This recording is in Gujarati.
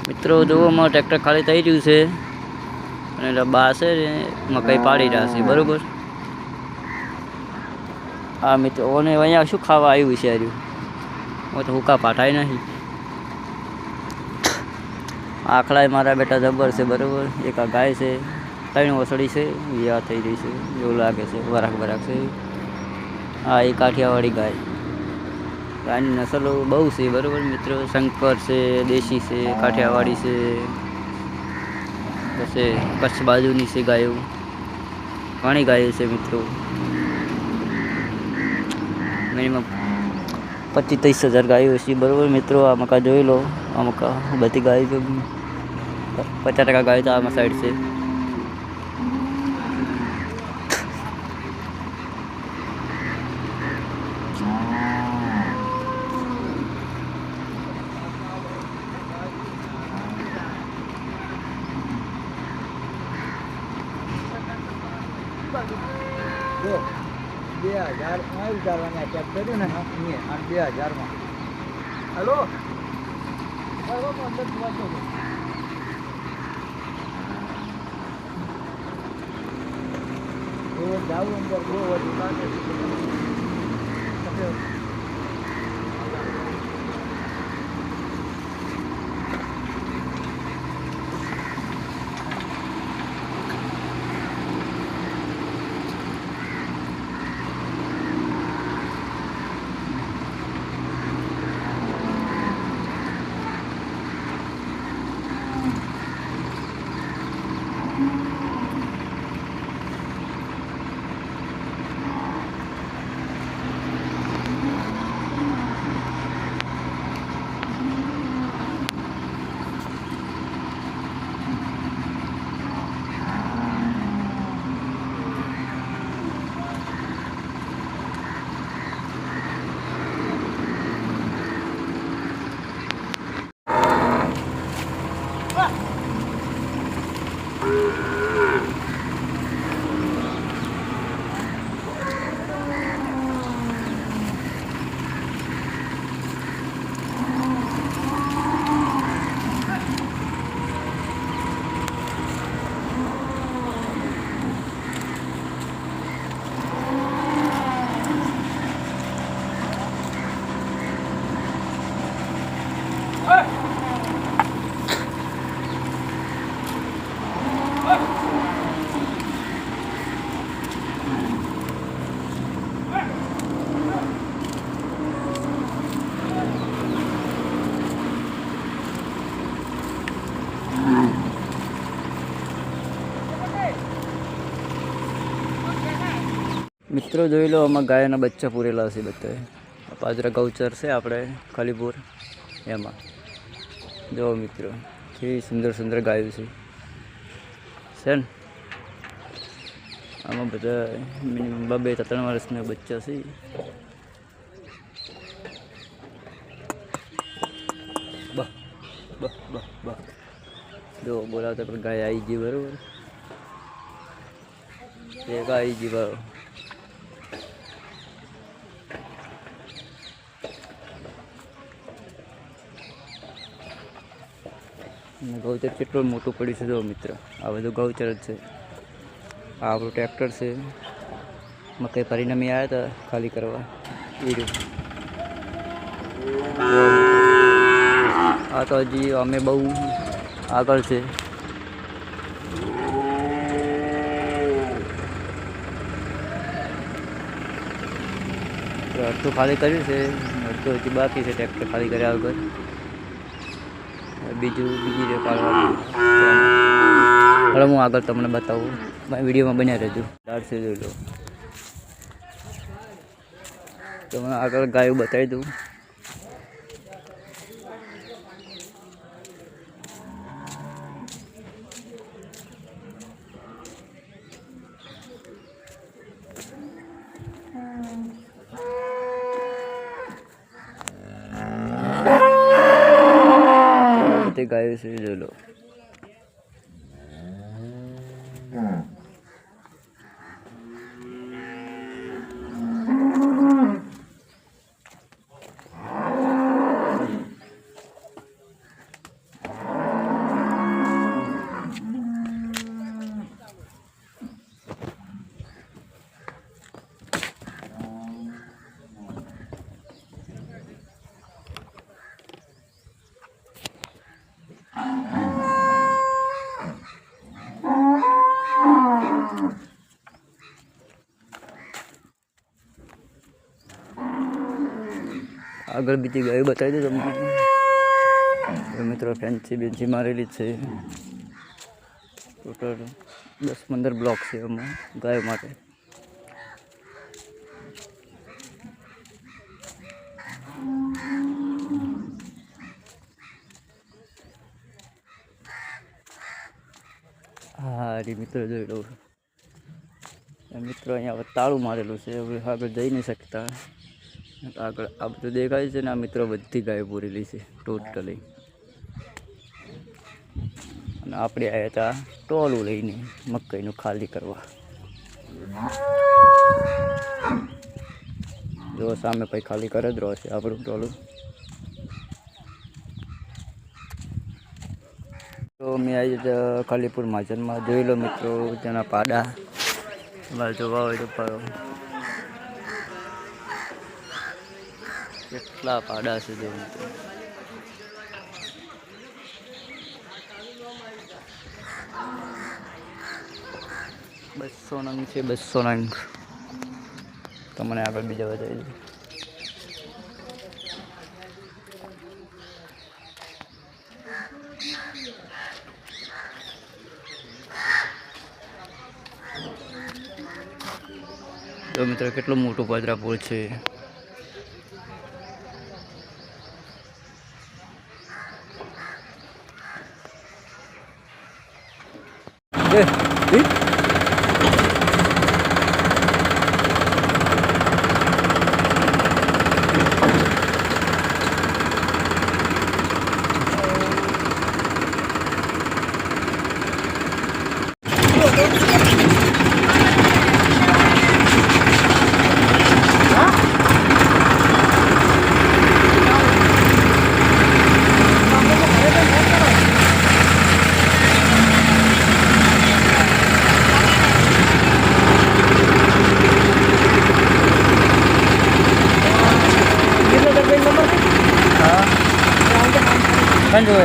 મિત્રો જુઓ માં ટ્રેક્ટર ખાલી થઈ રહ્યું છે અને એટલે બા છે ને મકાઈ પાડી રહ્યા છે બરોબર। આ મિત્રો ઓને અહીંયા શું ખાવા આવ્યું છે આર્યું તો હુકા પાઠાય નહીં આખલાય મારા બેટા જબર છે બરોબર। એક આ ગાય છે 3 વસડી છે યા થઈ રહી છે એવું લાગે છે વરાક છે। આ એક કાઠિયાવાડી ગાય ગાયની નસલો બહુ છે બરોબર મિત્રો। શંકર છે, દેશી છે, કાઠિયાવાડી છે, પછી કચ્છ બાજુની છે ગાયો ઘણી ગાયો છે મિત્રો। મિનિમમ 25-30 હજાર ગાયો છે બરોબર મિત્રો। આ મકા જોઈ લો આ મકા બધી ગાયો 50% ગાયો તો આમાં સાઈડ છે। જો 2000 માં ઉતારવાના ચેક કર્યું ને આ 2000 માં હેલો બરાબર અંદર વાતો એ જાવ અંદર બહુ વધુ લાગે મિત્રો જોઈ લો આમાં ગાયના બચ્ચા પૂરેલા છે બધાએ। પાદરા ગૌચર છે આપણે ખલીપુર એમાં જો મિત્રો કેવી સુંદર સુંદર ગાયો છે ને આમાં બધા મિનિમમ 2-3 વર્ષના બચ્ચા છે। બહ બહ બહ બહ જો બોલાવતા પણ ગાય આવી ગઈ બરોબર એ ગાય આવી ગઈ બરોબર। ગૌચર કેટલું મોટું પડ્યું છે જો મિત્ર આ બધું ગૌચર જ છે। આ આપણું ટ્રેક્ટર છે મકાઈ પરિણામી આવ્યા હતા ખાલી કરવા એ આ તો હજી અમે બહુ આગળ છે। અડધું ખાલી કર્યું છે અડધું હજી બાકી છે ટ્રેક્ટર ખાલી કર્યા વગર બીજી પાડવાનું હવે હું આગળ તમને બતાવું વિડીયોમાં બન્યા રહેજો। દાળ છે જોઈ લો તમને આગળ ગાયું બતાવી દઉં। ગાયો છે જોઈ લો આગળ બીજી ગાય બતાવી દઉં તમને. મિત્રો ફેન્સી બેન્સી મારેલી છે. ટોટલ 10-15 બ્લોક છે એમાં ગાય માટે. હા મિત્રો જોઈ લો મિત્રો, અહીંયા તાળું મારેલું છે. હવે આગળ જઈ નહીં શકતા. આગળ આ બધું દેખાય છે ને આ મિત્રો બધી ગાય પૂરેલી છે ટોટલી. અને આપણે આવ્યા હતા ટોલું લઈને મકાઈનું ખાલી કરવા. જો સામે પછી ખાલી કરે જ રહ્યો છે આપણું ટોલું. તો મેં આવી ખાલીપુર મહાજનમાં જોઈ લો મિત્રો, તેના પાડા તમારે જોવા હોય તો પાડો કેટલા પાડા છે જો મિત્રો. 200 નંગ છે, 200 નંગ. તમને આગળ બીજા બતાવી દઉં. તો મિત્રો કેટલું મોટું પાદરાપુર છે. kan juga